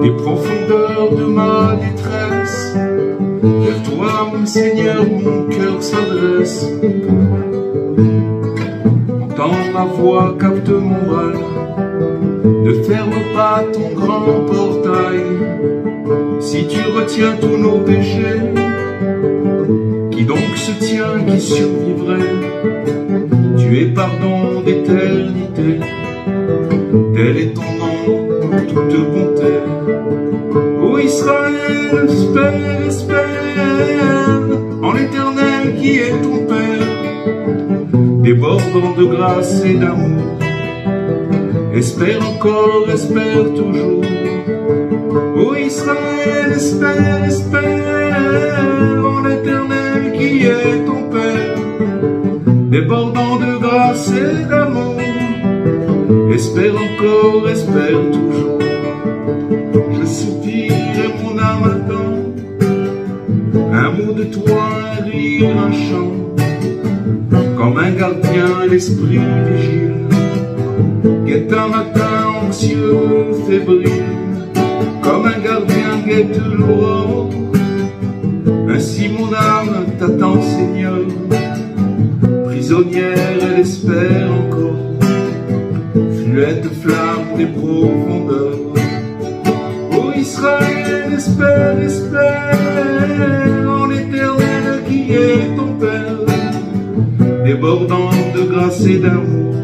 Des profondeurs de ma détresse, vers toi, mon Seigneur, mon cœur s'adresse. Entends ma voix, capte mon râle. Ne ferme pas ton grand portail. Si tu retiens tous nos péchés, qui donc se tient, qui survivrait? Tu es pardon d'éternité, tel est ton nom, toute bonté. Ô Israël, espère, espère en l'Éternel qui est ton Père, débordant de grâce et d'amour. Espère encore, espère toujours. Ô Israël, espère, espère en l'Éternel qui est ton Père, débordant de grâce et d'amour. Espère encore, espère toujours. Je soupire et mon âme attend un mot de toi, un rire, un chant. Comme un gardien, l'esprit vigile guette un matin anxieux, fébrile. Comme un gardien guette l'aurore, ainsi mon âme t'attend, Seigneur. Prisonnière, elle espère encore, fluette flamme des profondeurs. Ô Israël, espère, espère en l'Éternel qui est ton Père, débordant de grâce et d'amour.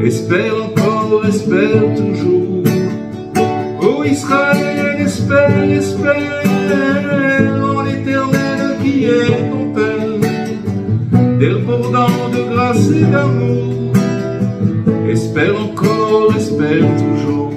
Espère encore, espère toujours. Ô Israël, espère, espère en l'Éternel qui est ton Père, débordant de grâce et d'amour. Espère encore, espère toujours.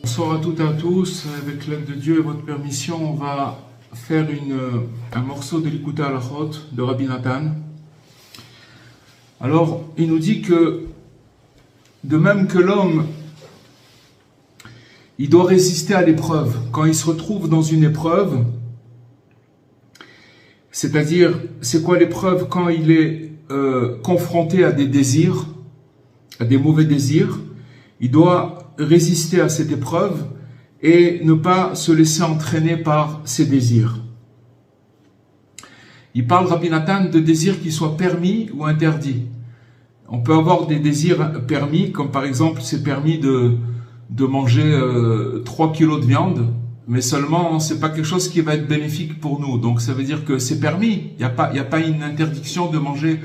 Bonsoir à toutes et à tous. Avec l'aide de Dieu et votre permission, on va faire un morceau de l'Ikouta Halachot de Rabbi Nathan. Alors, il nous dit que de même que l'homme, il doit résister à l'épreuve. Quand il se retrouve dans une épreuve, c'est-à-dire, c'est quoi l'épreuve? Quand il est confronté à des désirs, à des mauvais désirs, il doit résister à cette épreuve et ne pas se laisser entraîner par ses désirs. Il parle, Rabbi Nathan, de désirs qui soient permis ou interdits. On peut avoir des désirs permis, comme par exemple, c'est permis de manger 3 kilos de viande, mais seulement, c'est pas quelque chose qui va être bénéfique pour nous. Donc, ça veut dire que c'est permis. Il n'y a pas une interdiction de manger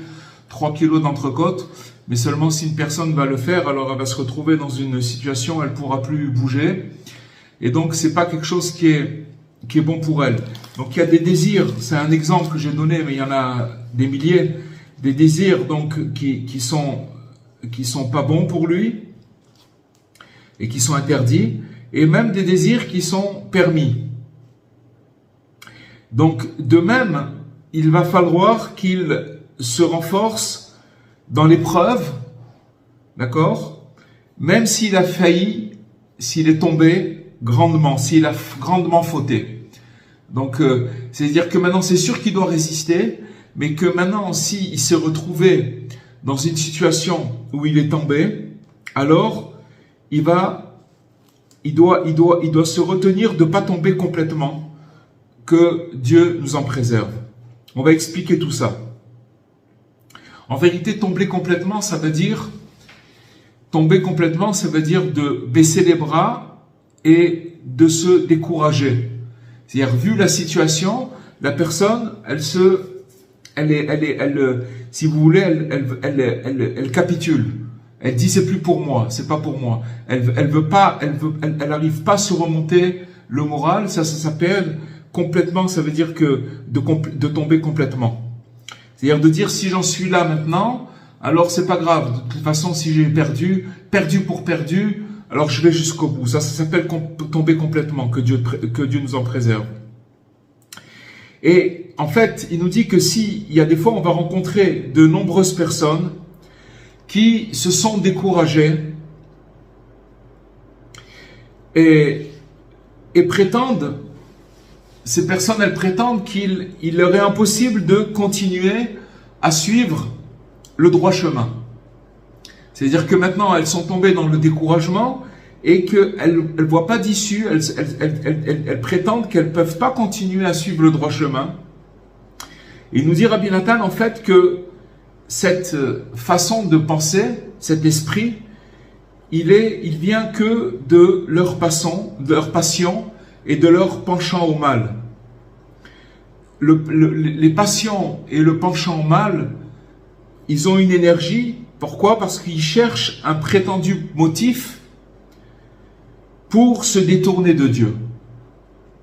3 kilos d'entrecôte, mais seulement si une personne va le faire, alors elle va se retrouver dans une situation où elle pourra plus bouger. Et donc, c'est pas quelque chose qui est bon pour elle. Donc, il y a des désirs, c'est un exemple que j'ai donné, mais il y en a des milliers, des désirs donc qui sont pas bons pour lui et qui sont interdits, et même des désirs qui sont permis. Donc, de même, il va falloir qu'il se renforce dans l'épreuve, d'accord? Même s'il a failli, s'il est tombé grandement, s'il a grandement fauté. Donc, c'est-à-dire que maintenant, c'est sûr qu'il doit résister, mais que maintenant, s'il s'est retrouvé dans une situation où il est tombé, alors, il doit se retenir de ne pas tomber complètement, que Dieu nous en préserve. On va expliquer tout ça. En vérité, tomber complètement, ça veut dire de baisser les bras et de se décourager. C'est-à-dire, vu la situation, la personne, si vous voulez, elle capitule. Elle dit c'est plus pour moi, c'est pas pour moi. Elle arrive pas à se remonter le moral. Ça s'appelle complètement. Ça veut dire que de tomber complètement. C'est-à-dire de dire si j'en suis là maintenant, alors c'est pas grave. De toute façon, si j'ai perdu pour perdu, alors je vais jusqu'au bout. Ça s'appelle tomber complètement. Que Dieu nous en préserve. Et en fait, il nous dit que il y a des fois, on va rencontrer de nombreuses personnes qui se sont découragées et prétendent, ces personnes, elles prétendent qu'il leur est impossible de continuer à suivre le droit chemin. C'est-à-dire que maintenant, elles sont tombées dans le découragement et qu'elles ne voient pas d'issue, elles prétendent qu'elles ne peuvent pas continuer à suivre le droit chemin. Et il nous dit, Rabbi Nathan, en fait, que cette façon de penser, cet esprit, il vient que de leur passion et de leur penchant au mal. Les passions et le penchant au mal, ils ont une énergie. Pourquoi? Parce qu'ils cherchent un prétendu motif pour se détourner de Dieu.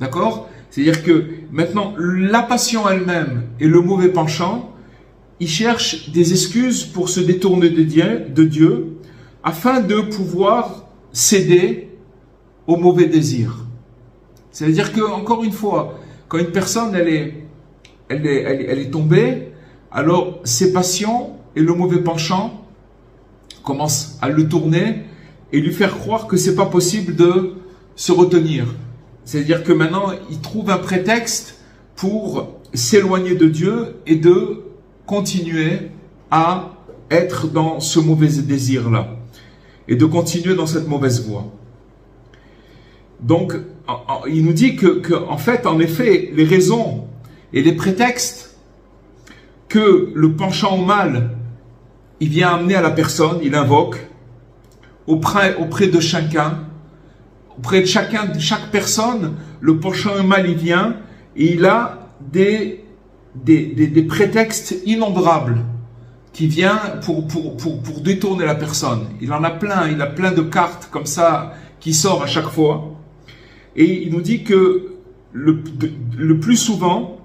D'accord? C'est-à-dire que maintenant, la passion elle-même et le mauvais penchant, ils cherchent des excuses pour se détourner de Dieu afin de pouvoir céder aux mauvais désirs. C'est-à-dire que, encore une fois, quand une personne elle est tombée, alors ses passions et le mauvais penchant commencent à le tourner et lui faire croire que c'est pas possible de se retenir. C'est-à-dire que maintenant, il trouve un prétexte pour s'éloigner de Dieu et de continuer à être dans ce mauvais désir-là et de continuer dans cette mauvaise voie. Donc, il nous dit en fait, en effet, les raisons et les prétextes que le penchant au mal, il vient amener à la personne, il invoque auprès de chacun, auprès de chaque personne, le penchant au mal, il vient et il a des prétextes innombrables qui viennent pour détourner la personne. Il en a plein, il a plein de cartes comme ça qui sortent à chaque fois. Et il nous dit que le plus souvent,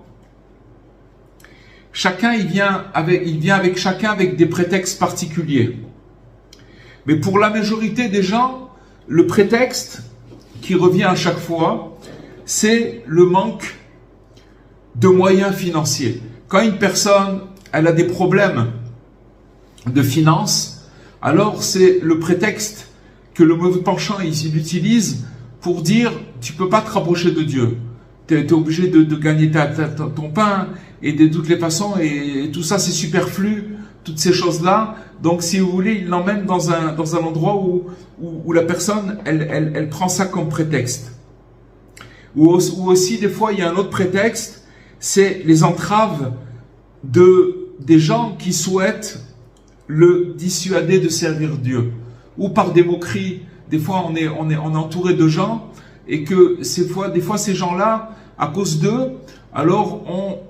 chacun il vient avec chacun avec des prétextes particuliers. Mais pour la majorité des gens, le prétexte qui revient à chaque fois, c'est le manque de moyens financiers. Quand une personne elle a des problèmes de finances, alors c'est le prétexte que le mauvais penchant il utilise pour dire tu peux pas te rapprocher de Dieu. Tu es obligé de gagner ton pain et de toutes les façons et tout ça c'est superflu, toutes ces choses-là. Donc si vous voulez, il l'emmène dans un endroit où la personne elle prend ça comme prétexte. Ou aussi des fois il y a un autre prétexte, c'est les entraves des gens qui souhaitent le dissuader de servir Dieu. Ou par des moqueries. Des fois, on est entouré de gens et que des fois, ces gens-là, à cause d'eux, alors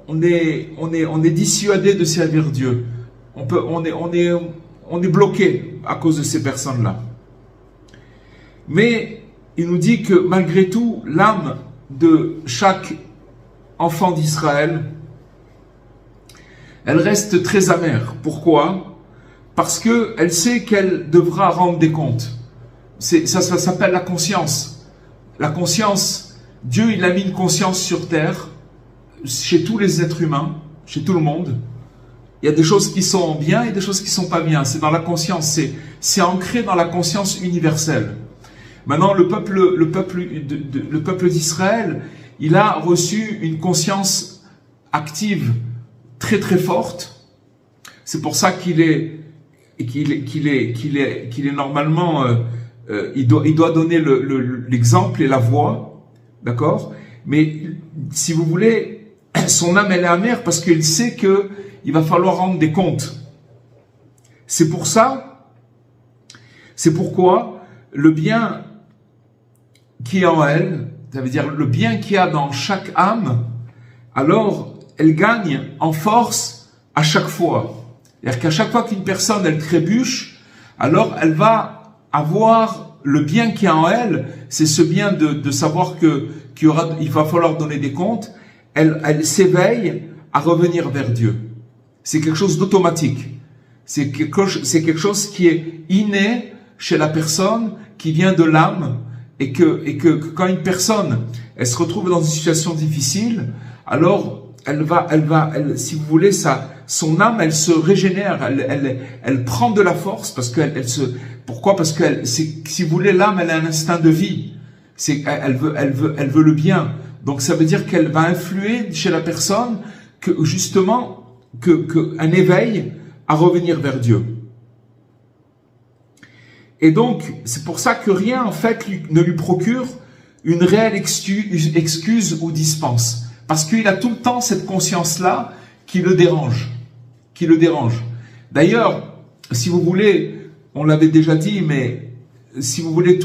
on est dissuadé de servir Dieu. on est bloqué à cause de ces personnes-là. Mais il nous dit que malgré tout, l'âme de chaque enfant d'Israël, elle reste très amère. Pourquoi? Parce qu'elle sait qu'elle devra rendre des comptes. Ça s'appelle la conscience. La conscience, Dieu il a mis une conscience sur terre, chez tous les êtres humains, chez tout le monde. Il y a des choses qui sont bien et des choses qui ne sont pas bien. C'est dans la conscience, c'est ancré dans la conscience universelle. Maintenant, le peuple d'Israël, il a reçu une conscience active très très forte. C'est pour ça qu'il est normalement, il doit donner l'exemple et la voie, d'accord? Mais si vous voulez, son âme elle est amère parce qu'il sait que il va falloir rendre des comptes. C'est pourquoi le bien qui est en elle, ça veut dire le bien qu'il y a dans chaque âme, alors elle gagne en force à chaque fois. C'est-à-dire qu'à chaque fois qu'une personne elle trébuche, alors elle va avoir le bien qui est en elle, c'est ce bien de savoir il va falloir donner des comptes. Elle s'éveille à revenir vers Dieu. C'est quelque chose d'automatique. C'est quelque chose qui est inné chez la personne, qui vient de l'âme, et que quand une personne, elle se retrouve dans une situation difficile, alors elle, si vous voulez, son âme, elle se régénère, elle prend de la force parce pourquoi? Parce que si vous voulez, l'âme, elle a un instinct de vie. Elle veut le bien. Donc ça veut dire qu'elle va influer chez la personne un éveil à revenir vers Dieu. Et donc, c'est pour ça que rien, en fait, ne lui procure une réelle excuse ou dispense. Parce qu'il a tout le temps cette conscience-là qui le dérange. D'ailleurs, si vous voulez, on l'avait déjà dit, mais si vous voulez,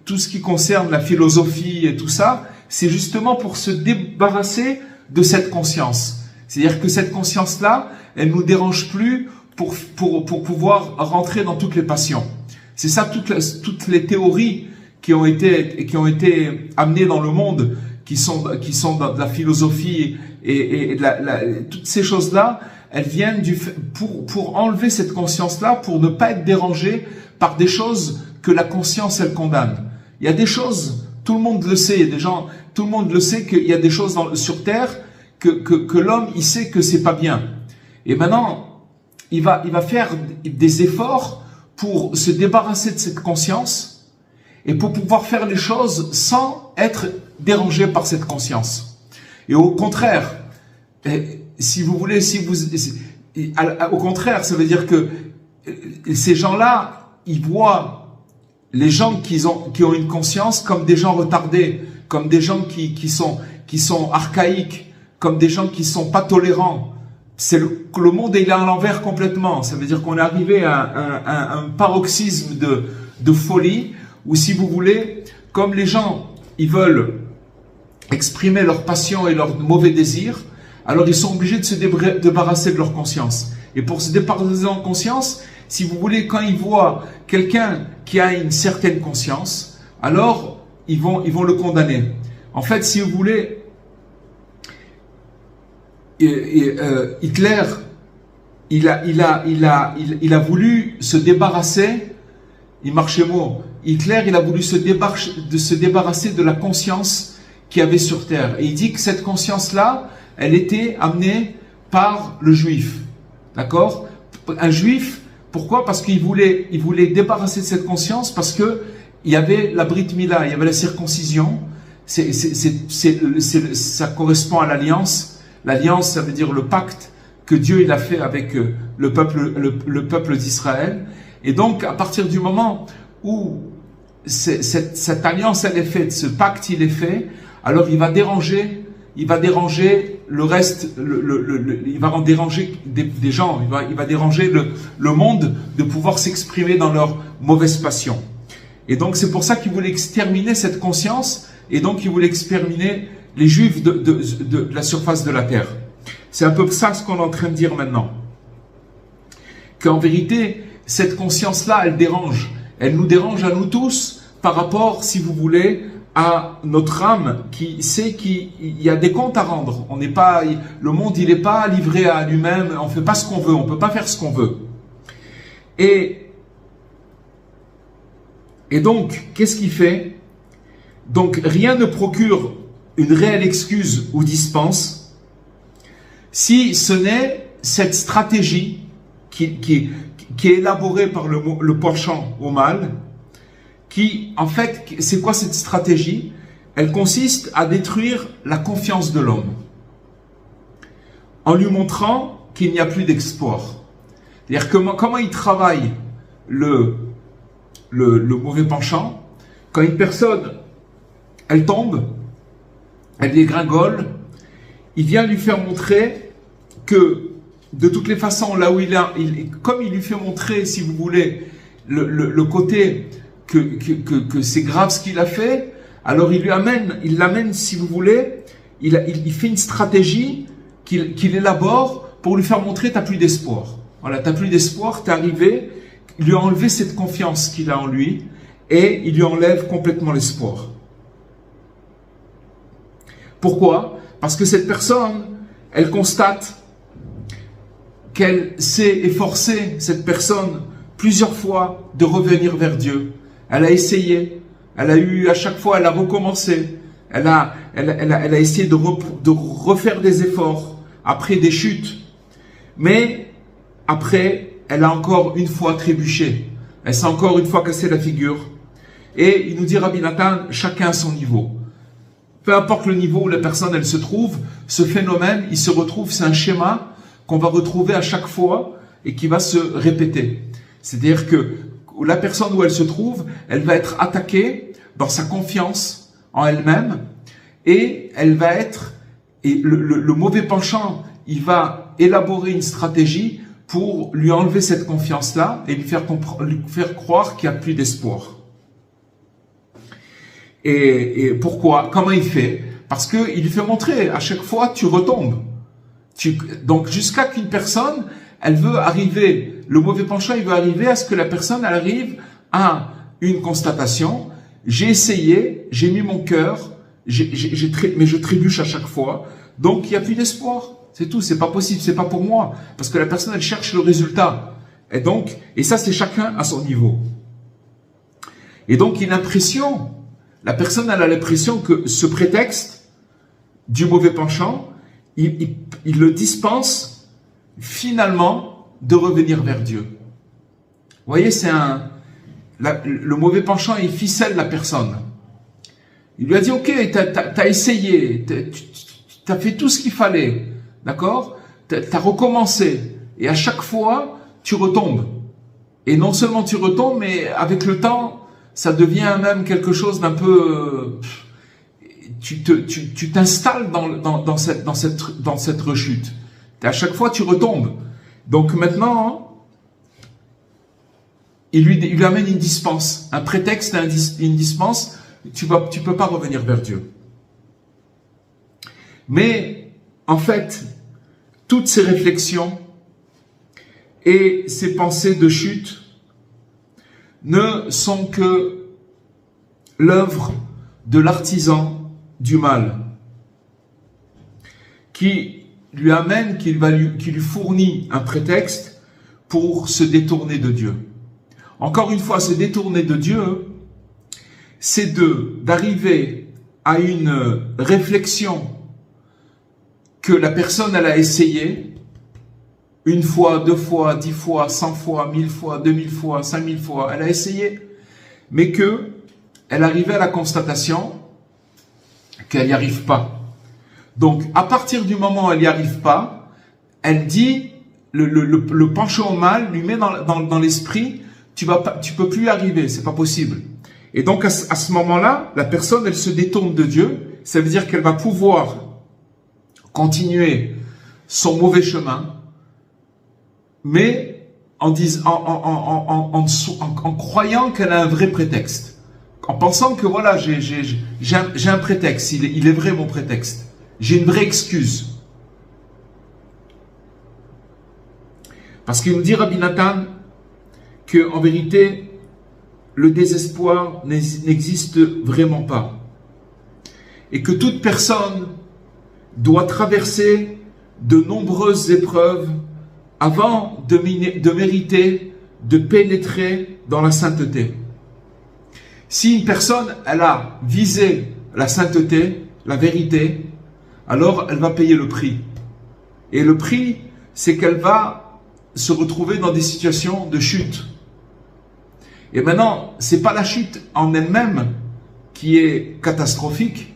tout ce qui concerne la philosophie et tout ça, c'est justement pour se débarrasser de cette conscience. C'est-à-dire que cette conscience-là, elle nous dérange plus pour pouvoir rentrer dans toutes les passions. C'est ça, toutes les théories qui ont été amenées dans le monde, qui sont dans la philosophie et toutes ces choses-là, elles viennent pour enlever cette conscience-là, pour ne pas être dérangé par des choses que la conscience, elle condamne. Il y a des choses, tout le monde le sait, tout le monde le sait qu'il y a des choses sur terre que l'homme, il sait que c'est pas bien. Et maintenant, il va faire des efforts pour se débarrasser de cette conscience et pour pouvoir faire les choses sans être dérangé par cette conscience. Et au contraire, si vous voulez, au contraire, ça veut dire que ces gens-là, ils voient les gens qui ont une conscience comme des gens retardés, comme des gens qui sont archaïques, comme des gens qui sont pas tolérants. Le monde il est à l'envers complètement. Ça veut dire qu'on est arrivé à un paroxysme de folie où, si vous voulez, comme les gens ils veulent exprimer leur passion et leurs mauvais désirs, alors ils sont obligés de se débarrasser de leur conscience. Et pour se débarrasser de leur conscience, si vous voulez, quand ils voient quelqu'un qui a une certaine conscience, alors ils vont le condamner. En fait, si vous voulez, Hitler, il a voulu se débarrasser, Hitler, il a voulu se débarrasser de la conscience qu'il y avait sur terre. Et il dit que cette conscience-là, elle était amenée par le juif. D'accord? Un juif, pourquoi? Parce qu'il voulait débarrasser de cette conscience, parce que il y avait la Brit Mila, il y avait la circoncision. Ça correspond à l'alliance. L'alliance, ça veut dire le pacte que Dieu il a fait avec le peuple d'Israël. Et donc, à partir du moment où cette alliance elle est faite, ce pacte il est fait, alors il va déranger le reste, il va déranger des gens, il va déranger le monde de pouvoir s'exprimer dans leur mauvaise passion. Et donc c'est pour ça qu'il voulait exterminer cette conscience, et donc il voulait exterminer les Juifs de la surface de la terre. C'est un peu ça ce qu'on est en train de dire maintenant. qu'en vérité, cette conscience-là, elle dérange. Elle nous dérange à nous tous par rapport, si vous voulez, à notre âme qui sait qu'il y a des comptes à rendre. On n'est pas, le monde, il n'est pas livré à lui-même. On fait pas ce qu'on veut. On peut pas faire ce qu'on veut. Et donc, qu'est-ce qu'il fait? Donc, rien ne procure une réelle excuse ou dispense si ce n'est cette stratégie qui est élaborée par le penchant au mal, qui, en fait, c'est quoi cette stratégie? Elle consiste à détruire la confiance de l'homme, en lui montrant qu'il n'y a plus d'espoir. C'est-à-dire comment il travaille le mauvais penchant. Quand une personne, elle tombe, elle dégringole, il vient lui faire montrer que, de toutes les façons, là où comme il lui fait montrer, si vous voulez, le côté que c'est grave ce qu'il a fait, alors il l'amène, si vous voulez, il fait une stratégie qu'il élabore pour lui faire montrer t'as plus d'espoir. Voilà, t'as plus d'espoir, t'es arrivé, il lui a enlevé cette confiance qu'il a en lui et il lui enlève complètement l'espoir. Pourquoi? Parce que cette personne, elle constate qu'elle s'est efforcée, cette personne, plusieurs fois de revenir vers Dieu. Elle a essayé, elle a eu, à chaque fois, elle a recommencé, elle a essayé de refaire des efforts après des chutes. Mais après, elle a encore une fois trébuché. Elle s'est encore une fois cassé la figure. Et il nous dit Rabbi Nathan, chacun à son niveau. Peu importe le niveau où la personne elle se trouve, ce phénomène, il se retrouve, c'est un schéma qu'on va retrouver à chaque fois et qui va se répéter. C'est-à-dire que la personne où elle se trouve, elle va être attaquée dans sa confiance en elle-même et elle va être, et le mauvais penchant, il va élaborer une stratégie pour lui enlever cette confiance-là et lui faire croire qu'il n'y a plus d'espoir. Et pourquoi? Comment il fait? Parce qu'il lui fait montrer, à chaque fois, tu retombes. Donc, jusqu'à qu'une personne, elle veut arriver, le mauvais penchant, il veut arriver à ce que la personne, elle arrive à une constatation. J'ai essayé, j'ai mis mon cœur, mais je trébuche à chaque fois. Donc, il n'y a plus d'espoir. C'est tout, c'est pas possible, c'est pas pour moi. Parce que la personne, elle cherche le résultat. Et ça, c'est chacun à son niveau. Et donc, la personne, elle a l'impression que ce prétexte du mauvais penchant, il le dispense finalement de revenir vers Dieu. Vous voyez, le mauvais penchant, il ficelle la personne. Il lui a dit, ok, t'as essayé, t'as fait tout ce qu'il fallait, d'accord? T'as recommencé, et à chaque fois, tu retombes. Et non seulement tu retombes, mais avec le temps, ça devient même quelque chose d'un peu... Tu t'installes dans cette rechute. Et à chaque fois, tu retombes. Donc maintenant, il lui amène une dispense, un prétexte, une dispense. Tu peux pas revenir vers Dieu. Mais en fait, toutes ces réflexions et ces pensées de chute ne sont que l'œuvre de l'artisan du mal, qui lui fournit un prétexte pour se détourner de Dieu. Encore une fois, se détourner de Dieu, c'est d'arriver à une réflexion que la personne elle a essayé une fois, 2 fois, 10 fois, 100 fois, 1000 fois, 2000 fois, 5000 fois, elle a essayé, mais elle arrivait à la constatation qu'elle n'y arrive pas. Donc, à partir du moment où elle n'y arrive pas, elle dit, le penchant au mal lui met dans l'esprit, tu peux plus y arriver, c'est pas possible. Et donc, à ce moment-là, la personne, elle se détourne de Dieu, ça veut dire qu'elle va pouvoir continuer son mauvais chemin, mais en croyant qu'elle a un vrai prétexte. En pensant que voilà, j'ai un prétexte, il est vrai mon prétexte. J'ai une vraie excuse. Parce qu'il nous dit Rabbi Nathan que en vérité, le désespoir n'existe vraiment pas. Et que toute personne doit traverser de nombreuses épreuves avant de mériter de pénétrer dans la sainteté. Si une personne, elle a visé la sainteté, la vérité, alors elle va payer le prix. Et le prix, c'est qu'elle va se retrouver dans des situations de chute. Et maintenant, c'est pas la chute en elle-même qui est catastrophique.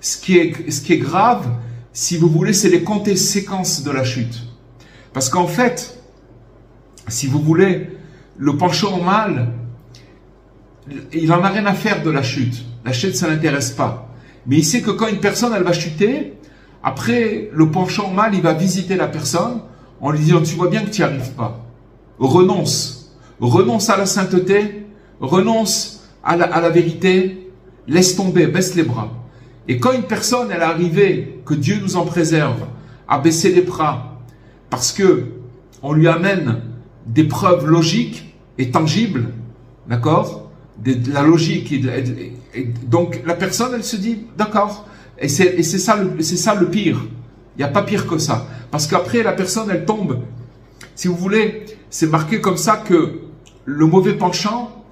Ce qui est grave, si vous voulez, c'est les conséquences de la chute. Parce qu'en fait, si vous voulez, le penchant au mal, il en a rien à faire de la chute. La chute, ça l'intéresse pas. Mais il sait que quand une personne, elle va chuter, après, le penchant au mal, il va visiter la personne en lui disant, tu vois bien que tu n'y arrives pas. Renonce. Renonce à la sainteté, renonce à la vérité, laisse tomber, baisse les bras. Et quand une personne, elle est arrivée, que Dieu nous en préserve, à baisser les bras, parce que on lui amène des preuves logiques et tangibles, d'accord, de la logique, et donc la personne, elle se dit, d'accord, et c'est ça le pire. Il n'y a pas pire que ça. Parce qu'après, la personne, elle tombe. Si vous voulez, c'est marqué comme ça que le mauvais penchant,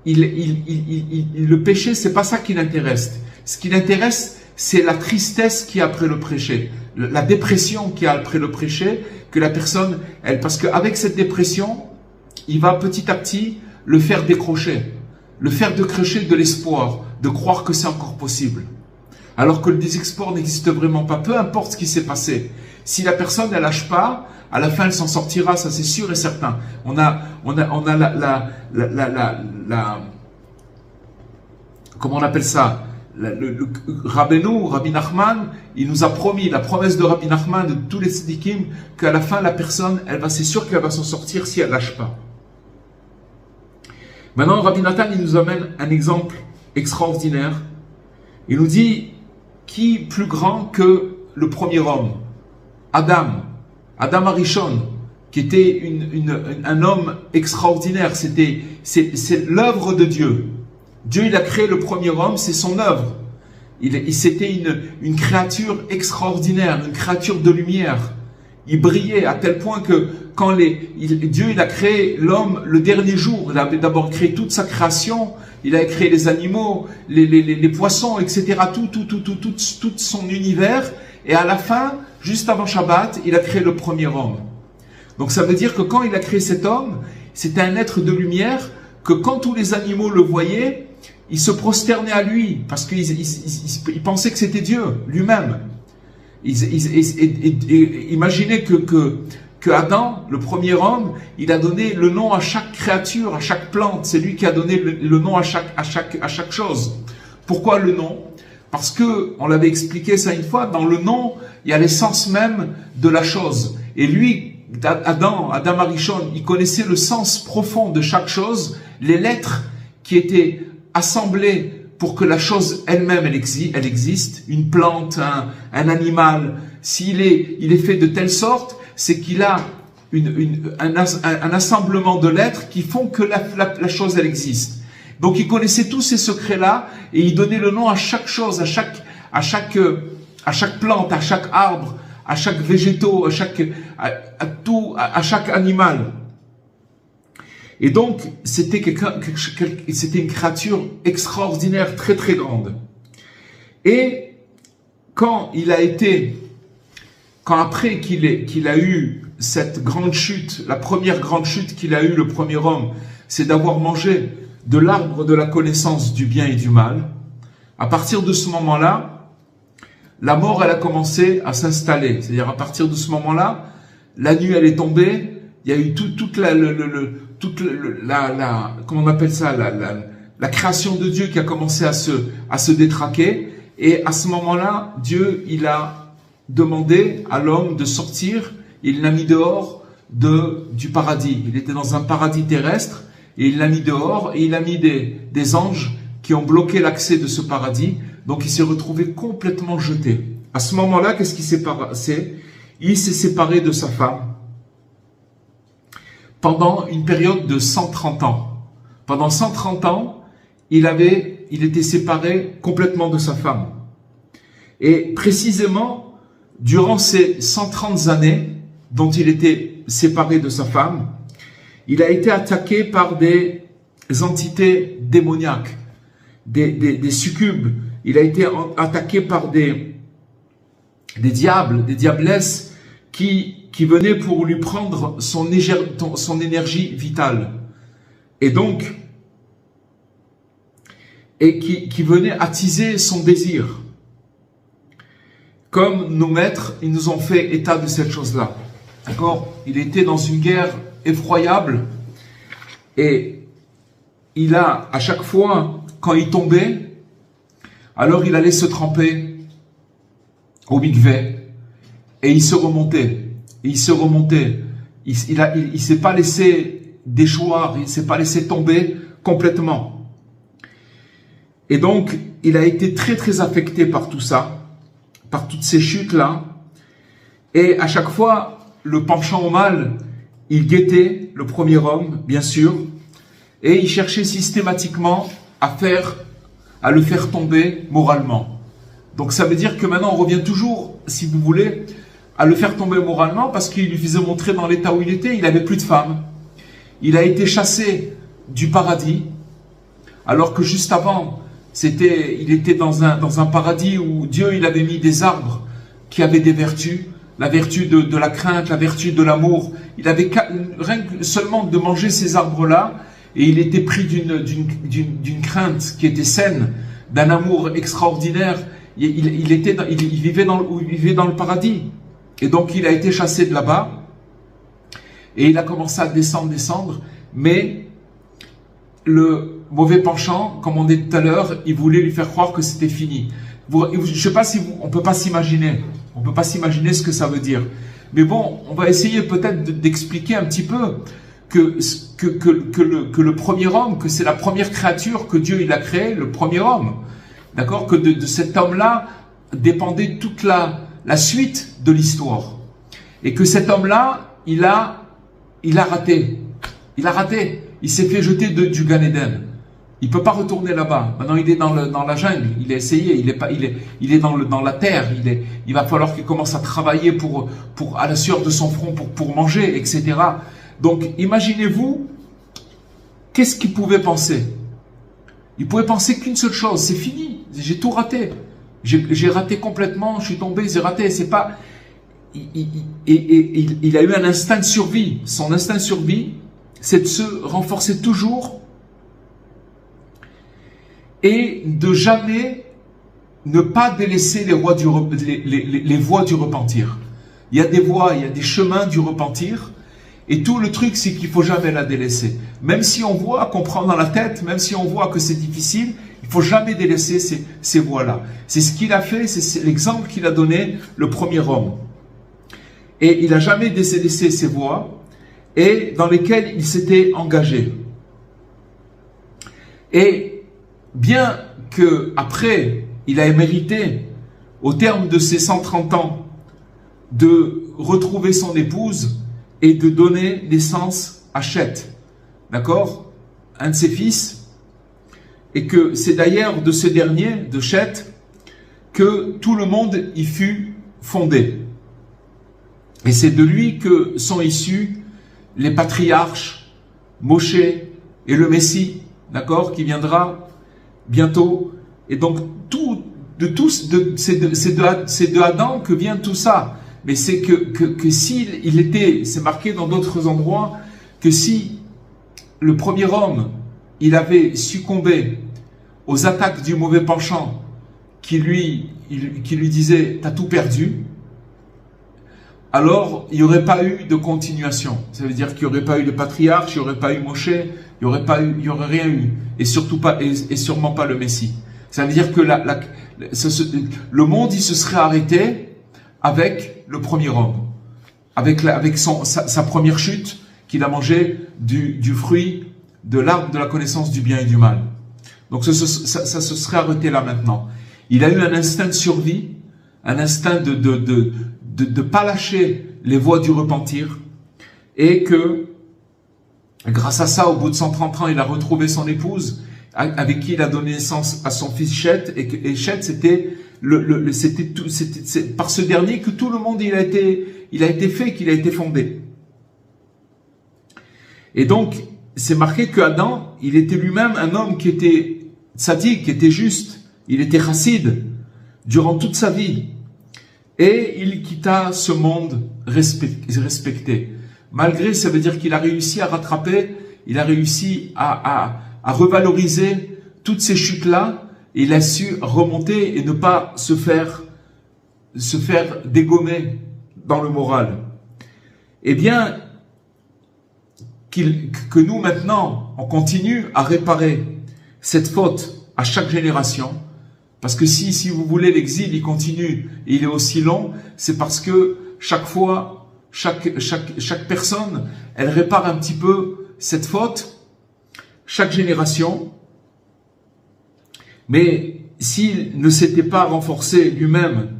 le péché, c'est pas ça qui l'intéresse. Ce qui l'intéresse, c'est la tristesse qui est après le péché, la dépression qui est après le péché, que la personne, parce qu'avec cette dépression, il va petit à petit le faire décrocher de l'espoir, de croire que c'est encore possible. Alors que le désespoir n'existe vraiment pas, peu importe ce qui s'est passé. Si la personne, elle lâche pas, à la fin, elle s'en sortira, ça c'est sûr et certain. On a comment on appelle ça? Rabbi Nachman, il nous a promis, la promesse de Rabbi Nachman, de tous les tzadikim, qu'à la fin, la personne, c'est sûr qu'elle va s'en sortir si elle lâche pas. Maintenant, Rabbi Nathan, il nous amène un exemple extraordinaire. Il nous dit, qui plus grand que le premier homme? Adam Arishon, qui était un homme extraordinaire. C'est l'œuvre de Dieu. Dieu, il a créé le premier homme, c'est son œuvre. C'était une créature extraordinaire, une créature de lumière. Il brillait à tel point que quand Dieu, il a créé l'homme le dernier jour. Il a d'abord créé toute sa création. Il a créé les animaux, les poissons, etc. Tout son univers. Et à la fin, juste avant Shabbat, il a créé le premier homme. Donc ça veut dire que quand il a créé cet homme, c'était un être de lumière que quand tous les animaux le voyaient, ils se prosternaient à lui parce qu'ils pensaient que c'était Dieu lui-même. Imaginez que Adam, le premier homme, il a donné le nom à chaque créature, à chaque plante. C'est lui qui a donné le nom à chaque chose. Pourquoi le nom? Parce que, on l'avait expliqué ça une fois, dans le nom, il y a l'essence même de la chose. Et lui, Adam Arishon, il connaissait le sens profond de chaque chose, les lettres qui étaient assemblées pour que la chose elle-même, elle existe. Une plante, un animal, il est fait de telle sorte, c'est qu'il a un assemblement de lettres qui font que la chose, elle existe. Donc il connaissait tous ces secrets-là et il donnait le nom à chaque chose, à chaque plante, à chaque arbre, à chaque végétaux, à chaque animal. Et donc c'était une créature extraordinaire, très très grande. Et quand après qu'il a eu cette grande chute, la première grande chute qu'il a eue, le premier homme, c'est d'avoir mangé de l'arbre de la connaissance du bien et du mal. À partir de ce moment-là, la mort, elle a commencé à s'installer. C'est-à-dire, à partir de ce moment-là, la nuit, elle est tombée. Il y a eu comment on appelle ça, la création de Dieu qui a commencé à se détraquer. Et à ce moment-là, Dieu, il a demandé à l'homme de sortir. Il l'a mis dehors du paradis. Il était dans un paradis terrestre. Et il l'a mis dehors et il a mis des anges qui ont bloqué l'accès de ce paradis. Donc il s'est retrouvé complètement jeté. À ce moment-là, qu'est-ce qui s'est passé? Il s'est séparé de sa femme. pendant une période de 130 ans. Pendant 130 ans, il était séparé complètement de sa femme. Et précisément, durant ces 130 années dont il était séparé de sa femme, il a été attaqué par des entités démoniaques, des succubes. Il a été attaqué par des diables, des diablesses qui venaient pour lui prendre son énergie vitale. Et donc, qui venaient attiser son désir. Comme nos maîtres, ils nous ont fait état de cette chose-là. D'accord? Il était dans une guerre effroyable et il a, à chaque fois, quand il tombait, alors il allait se tremper au mikvé et il se remontait. Et il se remontait. Il s'est pas laissé déchoir, il s'est pas laissé tomber complètement. Et donc, il a été très très affecté par tout ça, par toutes ces chutes-là. Et à chaque fois, le penchant au mal, il guettait le premier homme, bien sûr, et il cherchait systématiquement à le faire tomber moralement. Donc ça veut dire que maintenant on revient toujours, si vous voulez, à le faire tomber moralement parce qu'il lui faisait montrer dans l'état où il était, il n'avait plus de femme. Il a été chassé du paradis, alors que juste avant, il était dans un paradis où Dieu il avait mis des arbres qui avaient des vertus, la vertu de la crainte, la vertu de l'amour. Il avait rien que seulement de manger ces arbres-là, et il était pris d'une crainte qui était saine, d'un amour extraordinaire. Il vivait dans le paradis. Et donc il a été chassé de là-bas, et il a commencé à descendre, mais le mauvais penchant, comme on dit tout à l'heure, il voulait lui faire croire que c'était fini. Je sais pas si on peut pas s'imaginer ce que ça veut dire. Mais bon, on va essayer peut-être d'expliquer un petit peu que le premier homme, que c'est la première créature que Dieu il a créée, le premier homme. D'accord? Que de cet homme-là dépendait toute la suite de l'histoire. Et que cet homme-là, il a raté. Il s'est fait jeter du Gan Eden. Il peut pas retourner là-bas. Maintenant, il est dans la jungle. Il a essayé. Il est dans la terre. Il va falloir qu'il commence à travailler à la sueur de son front pour manger, etc. Donc, imaginez-vous, qu'est-ce qu'il pouvait penser? Il pouvait penser qu'une seule chose. C'est fini. J'ai tout raté. J'ai raté complètement. Je suis tombé. J'ai raté. C'est pas. Il a eu un instinct de survie. Son instinct de survie, c'est de se renforcer toujours et de jamais ne pas délaisser les voies du repentir. Il y a des voies, il y a des chemins du repentir, et tout le truc, c'est qu'il faut jamais la délaisser. Même si on voit qu'on prend dans la tête, même si on voit que c'est difficile, il faut jamais délaisser ces voies-là. C'est ce qu'il a fait, c'est l'exemple qu'il a donné, le premier homme. Et il n'a jamais délaissé ces voies, et dans lesquelles il s'était engagé. Et bien que après il a mérité, au terme de ses 130 ans, de retrouver son épouse et de donner naissance à Chet, d'accord, un de ses fils, et que c'est d'ailleurs de ce dernier, de Chet, que tout le monde y fut fondé. Et c'est de lui que sont issus les patriarches, Moshe et le Messie, d'accord, qui viendra bientôt. Et donc c'est de Adam que vient tout ça. Mais c'est que s'il était, c'est marqué dans d'autres endroits, que si le premier homme, il avait succombé aux attaques du mauvais penchant qui lui disait « t'as tout perdu », alors il n'y aurait pas eu de continuation. Ça veut dire qu'il n'y aurait pas eu de patriarche, il n'y aurait pas eu Moshe, il n'y aurait rien eu. Et surtout pas, et sûrement pas le Messie. Ça veut dire que le monde, il se serait arrêté avec le premier homme. Avec sa première chute, qu'il a mangé du fruit de l'arbre de la connaissance du bien et du mal. Donc ça se serait arrêté là maintenant. Il a eu un instinct de survie, un instinct de pas lâcher les voies du repentir, et que Grâce à ça, au bout de 130 ans, il a retrouvé son épouse, avec qui il a donné naissance à son fils Chet, et Chet, c'était c'est par ce dernier que tout le monde il a été fait, qu'il a été fondé. Et donc, c'est marqué que Adam, il était lui-même un homme qui était tzaddik, qui était juste, il était chassid durant toute sa vie. Et il quitta ce monde respecté. Malgré, ça veut dire qu'il a réussi à rattraper, il a réussi à revaloriser toutes ces chutes-là, et il a su remonter et ne pas se faire dégommer dans le moral. Eh bien, que nous maintenant, on continue à réparer cette faute à chaque génération, parce que si vous voulez, l'exil, il continue et il est aussi long, c'est parce que chaque fois, chaque personne, elle répare un petit peu cette faute, chaque génération. Mais s'il ne s'était pas renforcé lui-même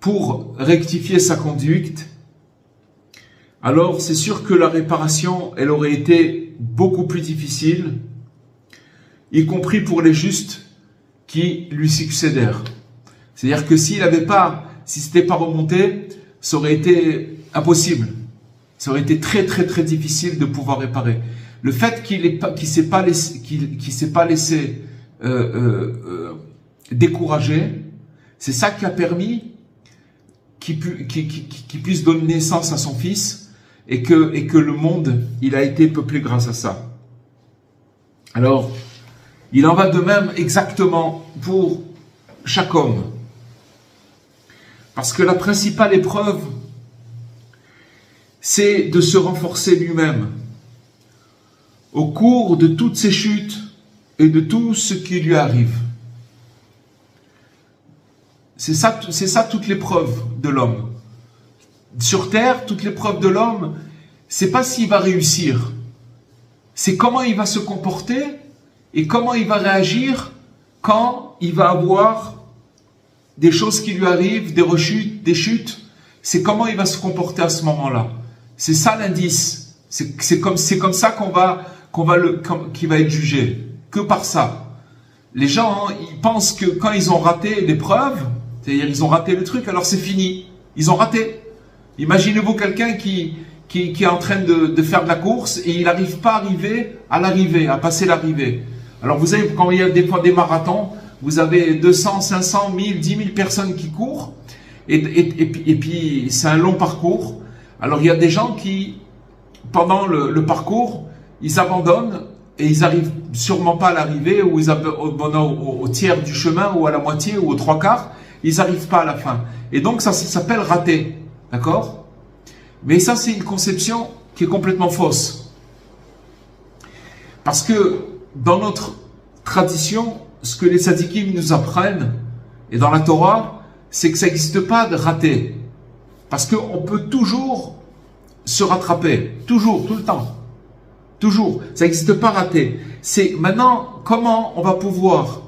pour rectifier sa conduite, alors c'est sûr que la réparation, elle aurait été beaucoup plus difficile, y compris pour les justes qui lui succédèrent. C'est-à-dire que si c'était pas remonté, ça aurait été impossible. Ça aurait été très très très difficile de pouvoir réparer. Le fait qu'il s'est pas laissé décourager, c'est ça qui a permis qu'il puisse donner naissance à son fils et que le monde, il a été peuplé grâce à ça. Alors, il en va de même exactement pour chaque homme. Parce que la principale épreuve, c'est de se renforcer lui-même au cours de toutes ses chutes et de tout ce qui lui arrive. C'est ça toute l'épreuve de l'homme. Sur terre, toute l'épreuve de l'homme, c'est pas s'il va réussir, c'est comment il va se comporter et comment il va réagir quand il va avoir des choses qui lui arrivent, des rechutes, des chutes. C'est comment il va se comporter à ce moment-là. C'est ça l'indice. C'est comme ça qu'il va être jugé. Que par ça. Les gens, ils pensent que quand ils ont raté l'épreuve, c'est-à-dire ils ont raté le truc, alors c'est fini. Ils ont raté. Imaginez-vous quelqu'un qui est en train de faire de la course et il n'arrive pas à passer l'arrivée. Alors vous savez, quand il y a des fois des marathons, vous avez 200, 500, 1000, 10 000 personnes qui courent et puis c'est un long parcours. Alors il y a des gens qui, pendant le parcours, ils abandonnent et ils n'arrivent sûrement pas à l'arrivée ou ils abandonnent au tiers du chemin ou à la moitié ou aux trois quarts, ils n'arrivent pas à la fin. Et donc ça s'appelle rater, d'accord? Mais ça c'est une conception qui est complètement fausse. Parce que dans notre tradition, ce que les tzadikim nous apprennent, et dans la Torah, c'est que ça n'existe pas de rater. Parce qu'on peut toujours se rattraper. Toujours, tout le temps. Toujours. Ça n'existe pas rater. C'est maintenant comment on va pouvoir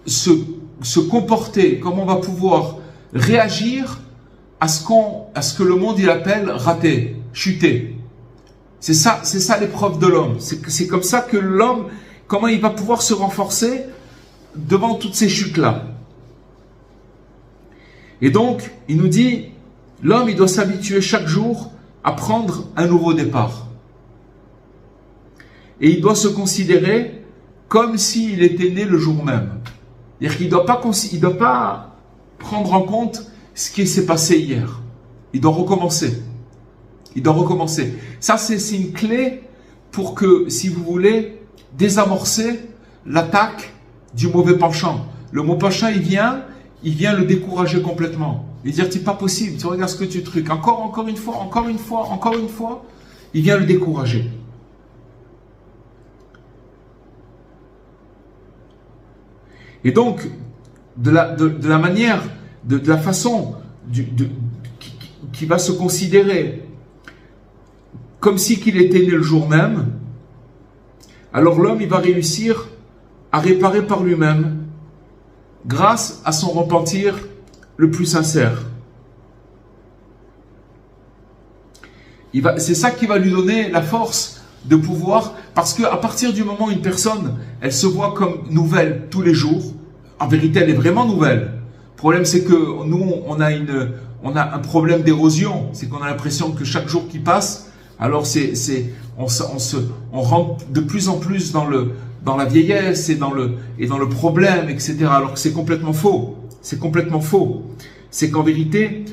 se comporter, comment on va pouvoir réagir à ce que le monde il appelle rater, chuter. C'est ça l'épreuve de l'homme. C'est comme ça que l'homme, comment il va pouvoir se renforcer devant toutes ces chutes-là. Et donc, il nous dit, l'homme, il doit s'habituer chaque jour à prendre un nouveau départ. Et il doit se considérer comme s'il était né le jour même. C'est-à-dire qu'il ne doit pas prendre en compte ce qui s'est passé hier. Il doit recommencer. Il doit recommencer. Ça, c'est une clé pour que, si vous voulez, désamorcer l'attaque du mauvais penchant. Le mauvais penchant, il vient le décourager complètement. Il dire, c'est pas possible, tu regardes ce que tu trucs. Encore une fois, il vient le décourager. Et donc, de la manière, de la façon qui va se considérer comme si qu'il était né le jour même, alors l'homme, il va réussir à réparer par lui-même grâce à son repentir le plus sincère. C'est ça qui va lui donner la force de pouvoir, parce que à partir du moment où une personne, elle se voit comme nouvelle tous les jours, en vérité, elle est vraiment nouvelle. Le problème, c'est que nous, on a un problème d'érosion. C'est qu'on a l'impression que chaque jour qui passe, alors on rentre de plus en plus dans la vieillesse et dans le problème, etc. Alors que c'est complètement faux. C'est complètement faux. C'est qu'en vérité,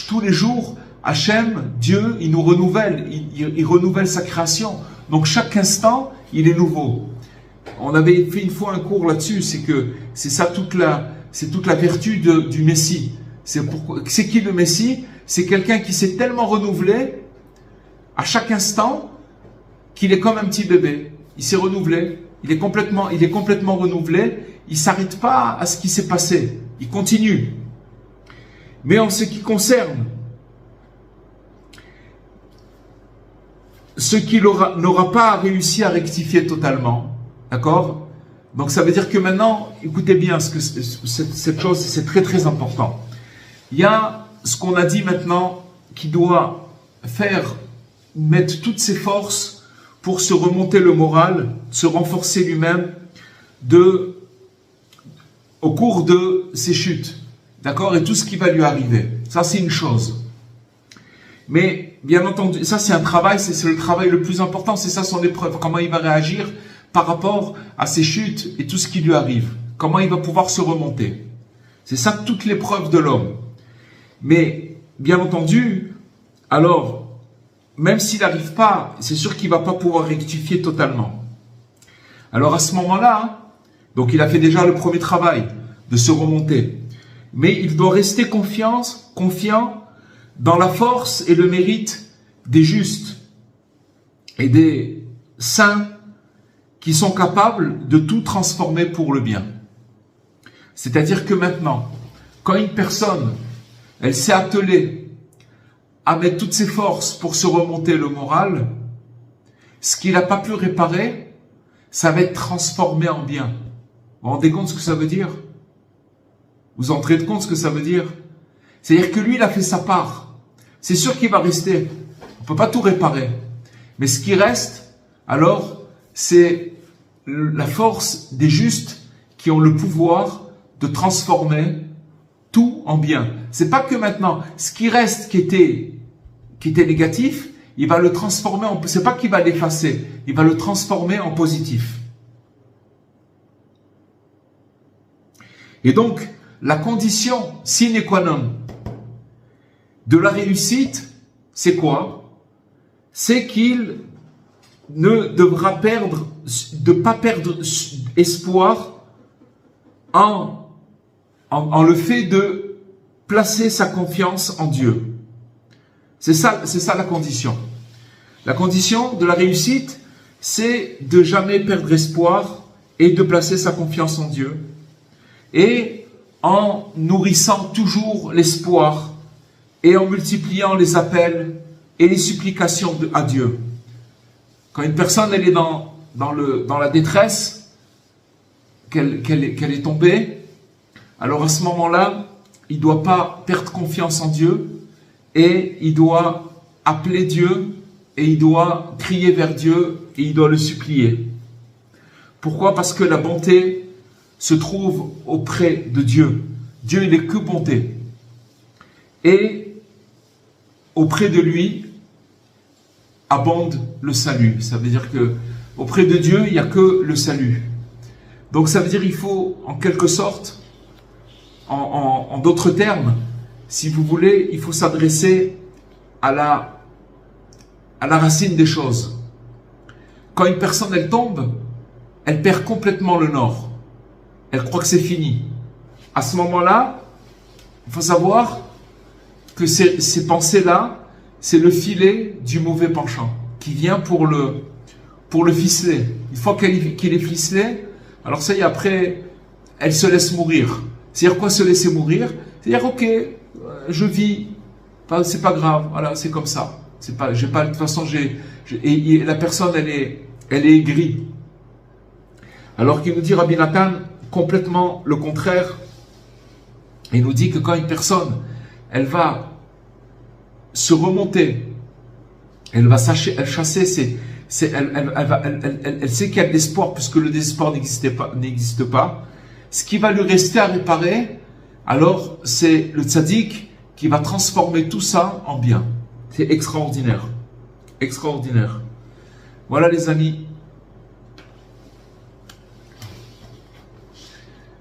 tous les jours, Hachem, Dieu, il nous renouvelle. Il renouvelle sa création. Donc chaque instant, il est nouveau. On avait fait une fois un cours là-dessus. C'est toute la vertu du Messie. C'est qui le Messie? C'est quelqu'un qui s'est tellement renouvelé à chaque instant qu'il est comme un petit bébé. Il s'est renouvelé. Il est complètement renouvelé. Il s'arrête pas à ce qui s'est passé. Il continue. Mais en ce qui concerne ce qu'il n'aura pas réussi à rectifier totalement, d'accord? Donc ça veut dire que maintenant, écoutez bien cette chose, c'est très très important. Il y a ce qu'on a dit maintenant qui doit mettre toutes ses forces pour se remonter le moral, se renforcer lui-même au cours de ses chutes, d'accord, et tout ce qui va lui arriver. Ça, c'est une chose. Mais, bien entendu, ça, c'est un travail, c'est le travail le plus important, c'est ça son épreuve. Comment il va réagir par rapport à ses chutes et tout ce qui lui arrive. Comment il va pouvoir se remonter. C'est ça toute l'épreuve de l'homme. Mais, bien entendu, alors, même s'il n'arrive pas, c'est sûr qu'il ne va pas pouvoir rectifier totalement. Alors, à ce moment-là, donc il a fait déjà le premier travail de se remonter. Mais il doit rester confiant dans la force et le mérite des justes et des saints qui sont capables de tout transformer pour le bien. C'est-à-dire que maintenant, quand une personne, elle s'est attelée à mettre toutes ses forces pour se remonter le moral, ce qu'il n'a pas pu réparer, ça va être transformé en bien. Vous vous rendez compte ce que ça veut dire? Vous vous rendez compte ce que ça veut dire? C'est-à-dire que lui, il a fait sa part. C'est sûr qu'il va rester. On ne peut pas tout réparer. Mais ce qui reste, alors, c'est la force des justes qui ont le pouvoir de transformer tout en bien. C'est pas que maintenant, ce qui reste qui était négatif, il va le transformer en, c'est pas qu'il va l'effacer, il va le transformer en positif. Et donc, la condition sine qua non de la réussite, c'est quoi? C'est qu'il ne devra pas perdre espoir en le fait de placer sa confiance en Dieu. C'est ça la condition. La condition de la réussite, c'est de jamais perdre espoir et de placer sa confiance en Dieu. Et en nourrissant toujours l'espoir et en multipliant les appels et les supplications à Dieu. Quand une personne elle est dans la détresse, qu'elle est tombée, alors à ce moment-là, il ne doit pas perdre confiance en Dieu et il doit appeler Dieu et il doit crier vers Dieu et il doit le supplier. Pourquoi? Parce que la bonté se trouve auprès de Dieu. Dieu, il n'est que bonté. Et auprès de lui abonde le salut. Ça veut dire que auprès de Dieu, il n'y a que le salut. Donc ça veut dire qu'il faut, en quelque sorte, en d'autres termes, si vous voulez, il faut s'adresser à la racine des choses. Quand une personne, elle tombe, elle perd complètement le nord. Elle croit que c'est fini. À ce moment-là, il faut savoir que ces pensées-là, c'est le filet du mauvais penchant qui vient pour le ficeler. Une fois qu'il est ficelé, alors ça y est, après, elle se laisse mourir. C'est-à-dire quoi se laisser mourir? C'est-à-dire, ok, je vis, c'est pas grave, voilà, c'est comme ça. C'est pas, j'ai pas, de toute façon, et la personne, elle est aigrie. Alors qu'il nous dit, Rabbi Nathan, complètement le contraire. Il nous dit que quand une personne, elle va se remonter, elle va chasser elle sait qu'il y a de l'espoir puisque le désespoir n'existe pas. Ce qui va lui rester à réparer, alors c'est le tzaddik qui va transformer tout ça en bien. C'est extraordinaire. Extraordinaire. Voilà les amis.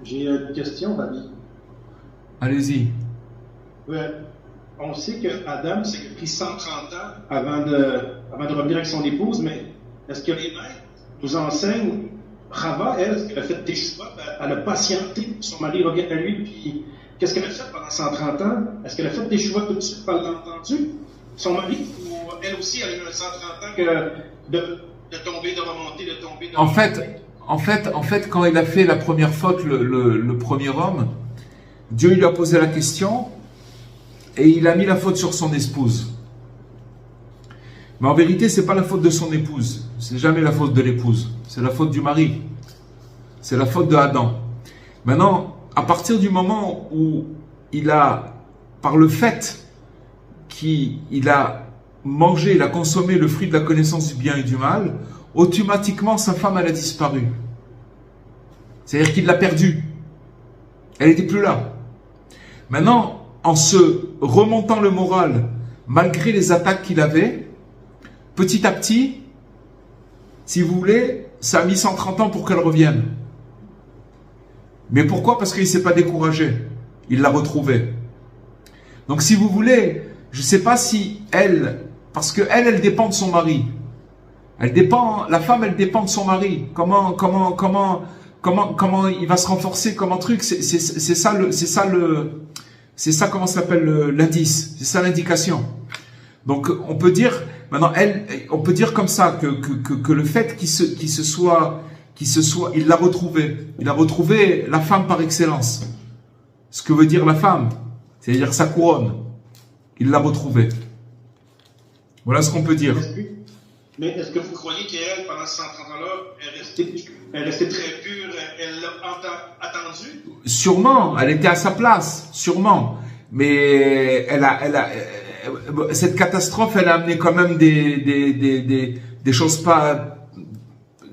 J'ai une question, Rabbi. Allez-y. Ouais. On sait que Adam s'est pris 130 ans avant de revenir avec son épouse, mais est-ce que les maîtres nous enseignent, Rava, elle, est-ce qu'elle a fait des choix, elle a patienté, son mari revient à lui, puis qu'est-ce qu'elle a fait pendant 130 ans? Est-ce qu'elle a fait des choix tout de suite, elle l'a entendu, son mari, ou elle aussi, elle a eu 130 ans de tomber, de remonter, de tomber, de remonter? En fait, quand il a fait la première faute, le premier homme, Dieu lui a posé la question et il a mis la faute sur son épouse. Mais en vérité, c'est pas la faute de son épouse. C'est jamais la faute de l'épouse. C'est la faute du mari. C'est la faute de Adam. Maintenant, à partir du moment où il a, par le fait qu'il a mangé, il a consommé le fruit de la connaissance du bien et du mal, automatiquement, sa femme, elle a disparu. C'est-à-dire qu'il l'a perdue. Elle n'était plus là. Maintenant, en se remontant le moral, malgré les attaques qu'il avait, petit à petit, si vous voulez, ça a mis 130 ans pour qu'elle revienne. Mais pourquoi? Parce qu'il ne s'est pas découragé. Il l'a retrouvée. Donc si vous voulez, je ne sais pas si elle, parce qu'elle, elle dépend de son mari. La femme, elle dépend de son mari. Comment il va se renforcer comme un truc, c'est ça comment s'appelle l'indice, c'est ça l'indication. Donc on peut dire maintenant on peut dire comme ça que le fait il l'a retrouvé la femme par excellence. Ce que veut dire la femme, c'est-à-dire sa couronne, il l'a retrouvée. Voilà ce qu'on peut dire. Mais est-ce que vous croyez qu'elle, pendant 130 ans-là, elle restait très pure, elle l'a attendu? Sûrement, elle était à sa place, sûrement. Mais cette catastrophe, elle a amené quand même des choses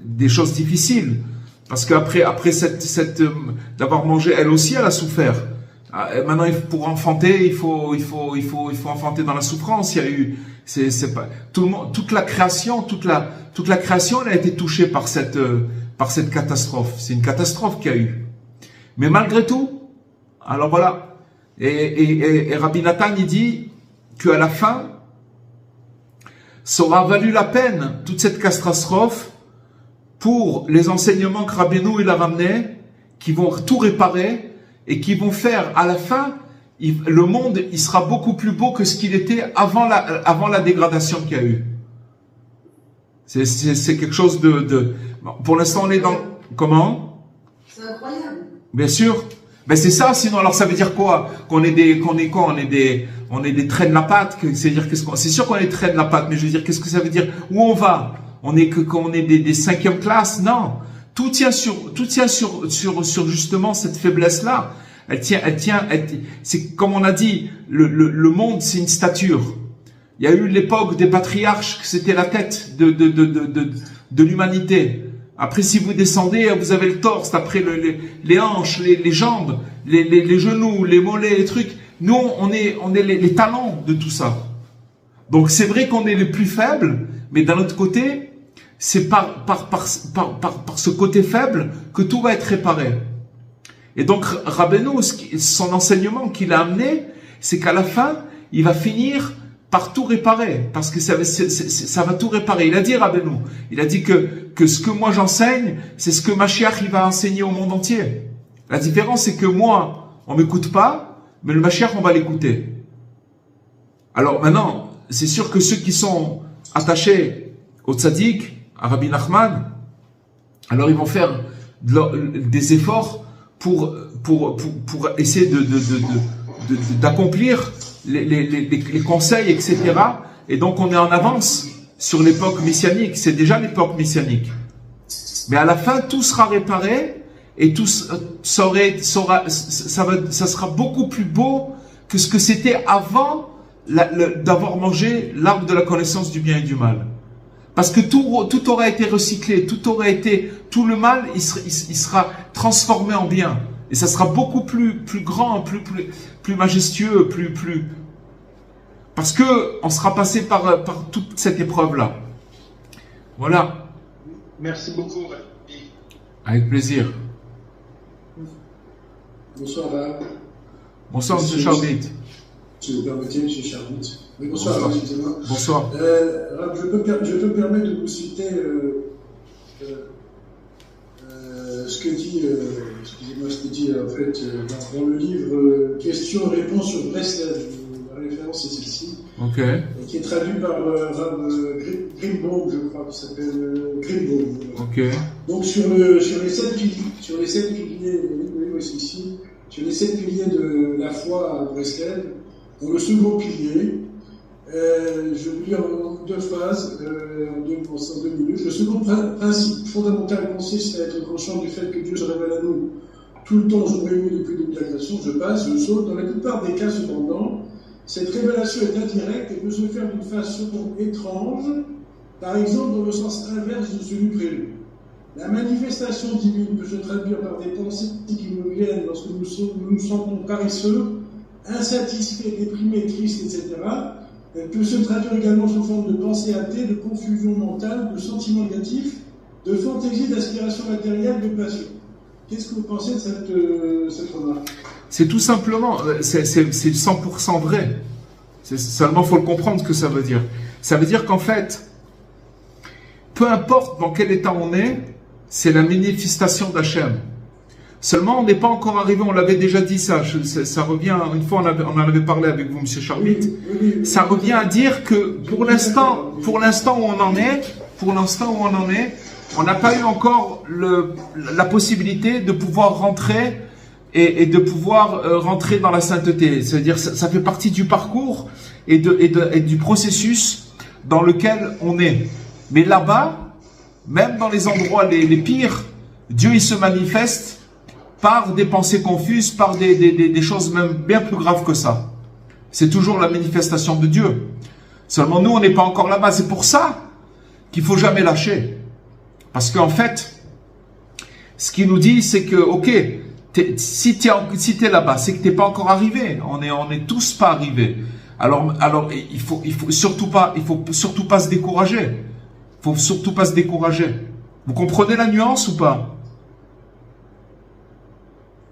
des choses difficiles. Parce qu'après d'avoir mangé, elle aussi, elle a souffert. Maintenant, pour enfanter, il faut enfanter dans la souffrance. Il y a eu, c'est pas tout le monde, toute la création, elle a été touchée par cette catastrophe. C'est une catastrophe qu'il y a eu. Mais malgré tout, alors voilà. Et Rabbi Nathan, il dit qu'à la fin, ça aura valu la peine toute cette catastrophe pour les enseignements que Rabbeinu il a ramenés, qui vont tout réparer. Et qui vont faire, à la fin, le monde, il sera beaucoup plus beau que ce qu'il était avant la dégradation qu'il y a eu. C'est quelque chose pour l'instant, on est dans... Comment? C'est incroyable. Bien sûr. Mais c'est ça, sinon, alors ça veut dire quoi? On est des traits de la patte, c'est-à-dire c'est sûr qu'on est des traits de la patte, mais je veux dire, qu'est-ce que ça veut dire? Où on va? On est des cinquième classe? Non. Tout tient sur justement cette faiblesse-là. C'est comme on a dit, le monde, c'est une stature. Il y a eu l'époque des patriarches, c'était la tête de l'humanité. Après, si vous descendez, vous avez le torse, après les hanches, les jambes, les genoux, les mollets, les trucs. Nous, on est les talons de tout ça. Donc, c'est vrai qu'on est les plus faibles, mais d'un autre côté, c'est par ce côté faible que tout va être réparé. Et donc, Rabbeinu, son enseignement qu'il a amené, c'est qu'à la fin, il va finir par tout réparer. Parce que ça va tout réparer. Il a dit, Rabbeinu, il a dit que ce que moi j'enseigne, c'est ce que Mashiach, il va enseigner au monde entier. La différence, c'est que moi, on m'écoute pas, mais le Mashiach, on va l'écouter. Alors maintenant, c'est sûr que ceux qui sont attachés au tzaddik, à Rabbi Nachman, alors ils vont faire des efforts pour essayer d'accomplir les conseils, etc. Et donc on est en avance sur l'époque messianique, c'est déjà l'époque messianique. Mais à la fin, tout sera réparé et tout ça sera beaucoup plus beau que ce que c'était avant d'avoir mangé l'arbre de la connaissance du bien et du mal. Parce que tout aura été recyclé, tout le mal, il sera transformé en bien. Et ça sera beaucoup plus grand, plus majestueux, parce que on sera passé par toute cette épreuve-là. Voilà. Merci beaucoup. Avec plaisir. Bonsoir, Rab. Bonsoir, M. Charbit. Si vous permettez, M. Charbit. Oui, bonsoir, Rab, excusez-moi. Bonsoir. Rab, je peux me permettre de vous citer ce que dit, en fait, dans le livre Questions-réponses sur Breslev. La référence est celle-ci. Ok. Qui est traduit par Rab Grimbaum, je crois, qui s'appelle Grimbaum. Ok. Donc sur les 7 piliers, le livre est ici, sur les 7 piliers de la foi à Breslev, dans le second pilier, je vous lis en 2 phrases, en 2 minutes. Le second principe fondamental consiste à être conscient du fait que Dieu se révèle à nous tout le temps, jour et nuit, depuis le début de la création. Je saute. Dans la plupart des cas, cependant, cette révélation est indirecte et peut se faire d'une façon étrange, par exemple dans le sens inverse de celui prévu. La manifestation divine peut se traduire par des pensées qui nous viennent lorsque nous nous sentons paresseux, insatisfaits, déprimés, tristes, etc. Elle peut se traduire également sous forme de pensées athées, de confusion mentale, de sentiments négatifs, de fantaisie, d'aspiration matérielle, de passion. Qu'est-ce que vous pensez de cette remarque? C'est tout simplement, c'est 100% vrai. Seulement, faut le comprendre ce que ça veut dire. Ça veut dire qu'en fait, peu importe dans quel état on est, c'est la manifestation d'Hachem. Seulement, on n'est pas encore arrivé, on l'avait déjà dit ça revient, une fois on en avait parlé avec vous, M. Charbit, ça revient à dire que pour l'instant où on en est, on n'a pas eu encore la possibilité de pouvoir rentrer et de pouvoir rentrer dans la sainteté. C'est-à-dire, ça fait partie du parcours et du processus dans lequel on est. Mais là-bas, même dans les endroits les pires, Dieu il se manifeste par des pensées confuses, par des choses même bien plus graves que ça. C'est toujours la manifestation de Dieu. Seulement nous, on n'est pas encore là-bas. C'est pour ça qu'il faut jamais lâcher. Parce qu'en fait, ce qu'il nous dit, c'est que, ok, si t'es là-bas, c'est que t'es pas encore arrivé. On est tous pas arrivés. Alors, il faut surtout pas se décourager. Faut surtout pas se décourager. Vous comprenez la nuance ou pas?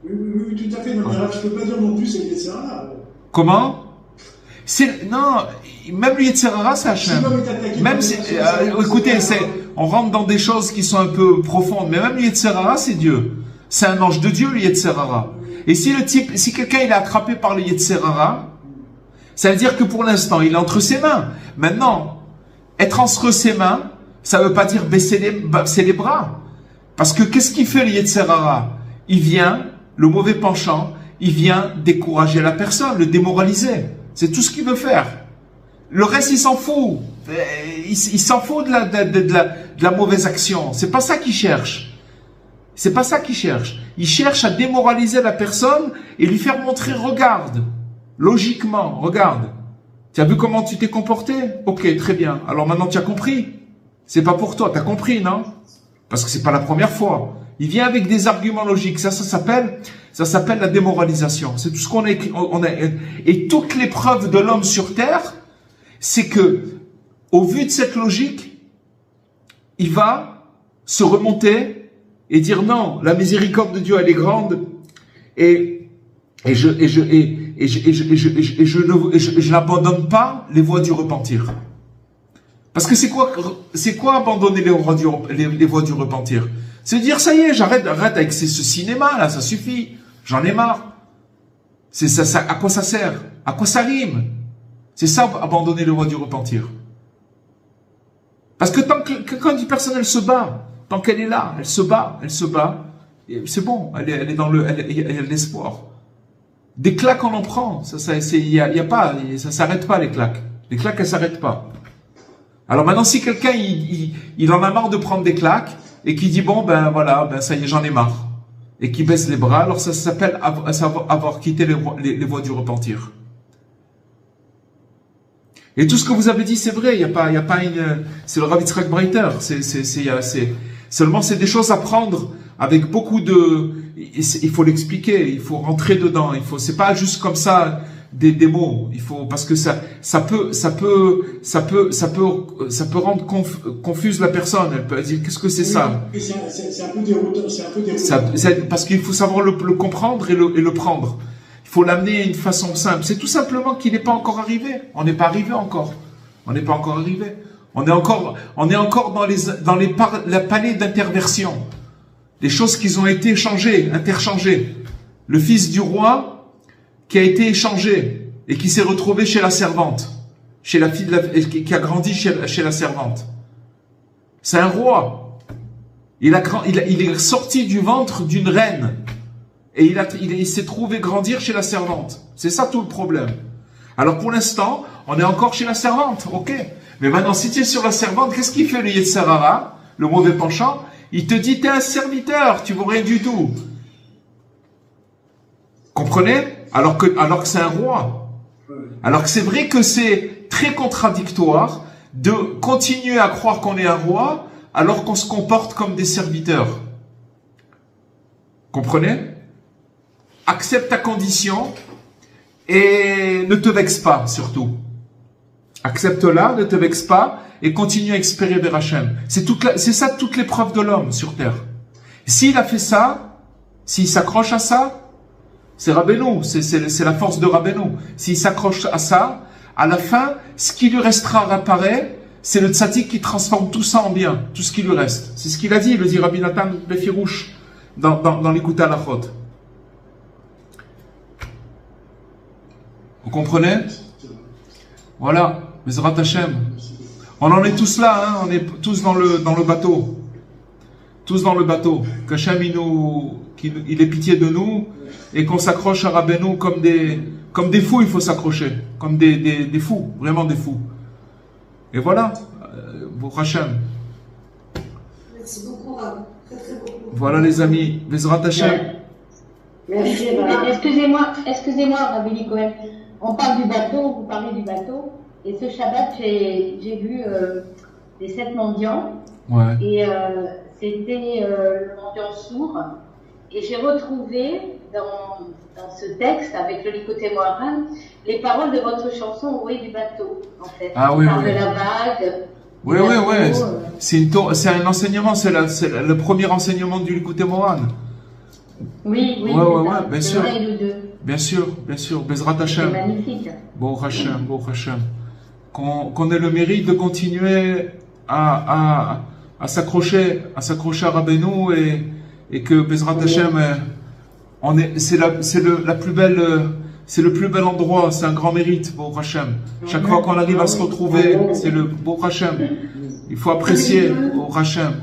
Oui, tout à fait. Non, mais je peux pas dire non plus, c'est Yetzer Hara. Comment? Non, même le Yetzer Hara, c'est Hachem. Écoutez, on rentre dans des choses qui sont un peu profondes, mais même le Yetzer Hara, c'est Dieu. C'est un ange de Dieu, le Yetzer Hara. Et si quelqu'un il est attrapé par le Yetzer Hara, ça veut dire que pour l'instant, il est entre ses mains. Maintenant, être entre ses mains, ça veut pas dire baisser les bras. Parce que qu'est-ce qu'il fait le Yetzer Hara? Il vient, le mauvais penchant, il vient décourager la personne, le démoraliser. C'est tout ce qu'il veut faire. Le reste, il s'en fout. Il s'en fout de la mauvaise action. C'est pas ça qu'il cherche. C'est pas ça qu'il cherche. Il cherche à démoraliser la personne et lui faire montrer, regarde. Logiquement, regarde. Tu as vu comment tu t'es comporté? Ok, très bien. Alors maintenant, tu as compris. C'est pas pour toi. Tu as compris, non? Parce que c'est pas la première fois. Il vient avec des arguments logiques. Ça s'appelle la démoralisation. C'est tout ce qu'on a. Et toute l'épreuve de l'homme sur terre, c'est que, au vu de cette logique, il va se remonter et dire non, la miséricorde de Dieu, elle est grande, et je n'abandonne pas les voies du repentir. Parce que c'est quoi abandonner les voies du repentir? C'est dire, ça y est, arrête avec ce cinéma, là, ça suffit. J'en ai marre. C'est ça, à quoi ça sert? À quoi ça rime? C'est ça, abandonner les voies du repentir. Parce que quand une personne, elle se bat, tant qu'elle est là, elle se bat, c'est bon, elle est dans il y a de l'espoir. Des claques, on en prend. Ça s'arrête pas, les claques. Les claques, elles s'arrêtent pas. Alors maintenant, si quelqu'un, il en a marre de prendre des claques, et qui dit, bon, ça y est, j'en ai marre. Et qui baisse les bras, alors ça s'appelle avoir quitté les voies du repentir. Et tout ce que vous avez dit, c'est vrai. Il y a pas une. C'est le Rav Yitzhak Breiter. Seulement, c'est des choses à prendre avec beaucoup de. Il faut l'expliquer. Il faut rentrer dedans. C'est pas juste comme ça des mots. Il faut parce que ça peut rendre confuse la personne. Elle peut dire qu'est-ce que c'est ça. C'est un peu déroutant. Parce qu'il faut savoir le comprendre et le prendre. Il faut l'amener à une façon simple. C'est tout simplement qu'il n'est pas encore arrivé. On n'est pas arrivé encore. On n'est pas encore arrivé. On est encore dans les palais d'interversion. Les choses qui ont été interchangées. Le fils du roi qui a été échangé et qui s'est retrouvé chez la servante, chez la fille qui a grandi chez la servante. C'est un roi. Il est sorti du ventre d'une reine. Et il s'est trouvé grandir chez la servante. C'est ça tout le problème. Alors pour l'instant, on est encore chez la servante, ok. Mais maintenant, si tu es sur la servante, qu'est-ce qu'il fait le Yetzer Hara, le mauvais penchant? Il te dit, t'es un serviteur, tu vaux rien du tout. Comprenez? Alors que c'est un roi. Alors que c'est vrai que c'est très contradictoire de continuer à croire qu'on est un roi alors qu'on se comporte comme des serviteurs. Comprenez? Accepte ta condition et ne te vexe pas, surtout. Accepte-la, ne te vexe pas et continue à espérer vers Hachem. C'est ça toute l'épreuve de l'homme sur terre. S'il a fait ça, s'il s'accroche à ça, c'est Rabbeinu, c'est la force de Rabbeinu. S'il s'accroche à ça, à la fin, ce qui lui restera à réparer, c'est le tzaddik qui transforme tout ça en bien, tout ce qui lui reste. C'est ce qu'il a dit, le dit Rabbi Nathan Befirouche dans l'Écoute à la Chod. Vous comprenez? Voilà, Bezrat Hashem. On en est tous là, hein, on est tous dans le bateau. Tous dans le bateau. Qu'Hachem il ait pitié de nous et qu'on s'accroche à Rabbeinu comme des fous, il faut s'accrocher. Comme des fous, vraiment des fous. Et voilà, pour Hachem. Merci beaucoup, Rav. Très très beaucoup. Voilà les amis, Bezrat Hashem. Merci. Excusez-moi, Rabbi Cohen. On parle du bateau, vous parlez du bateau. Et ce Shabbat, j'ai vu les 7 mendiants. Ouais. Et c'était le mendiant sourd. Et j'ai retrouvé dans ce texte, avec le Licoté Moharan, les paroles de votre chanson Au bruit du bateau, en fait. Ah oui, oui. De la vague. Oui. C'est un enseignement, c'est le premier enseignement du Licoté Moharan. Oui, Ouais, bien sûr. Bien sûr, Bezrat Hashem. C'est magnifique. Bon Hashem. Qu'on ait le mérite de continuer à s'accrocher à Rabbeinu et que Bezrat Hashem, c'est la plus belle, c'est le plus bel endroit, c'est un grand mérite, Bon Hashem. Chaque fois qu'on arrive à se retrouver, c'est le Bon Hashem. Il faut apprécier Bon Hashem.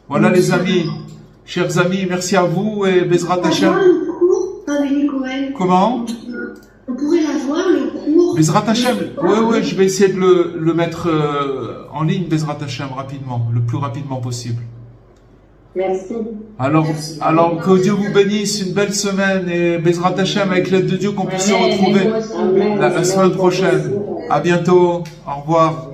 Voilà les amis, chers amis, merci à vous et Bezrat Hashem. Comment? On pourrait avoir le cours. Bezrat Hashem, oui, je vais essayer de le mettre en ligne, Bezrat Hashem, rapidement, le plus rapidement possible. Merci. Alors que Dieu vous bénisse, une belle semaine et Bezrat Hashem, avec l'aide de Dieu, qu'on puisse se retrouver la semaine prochaine. À bientôt, au revoir.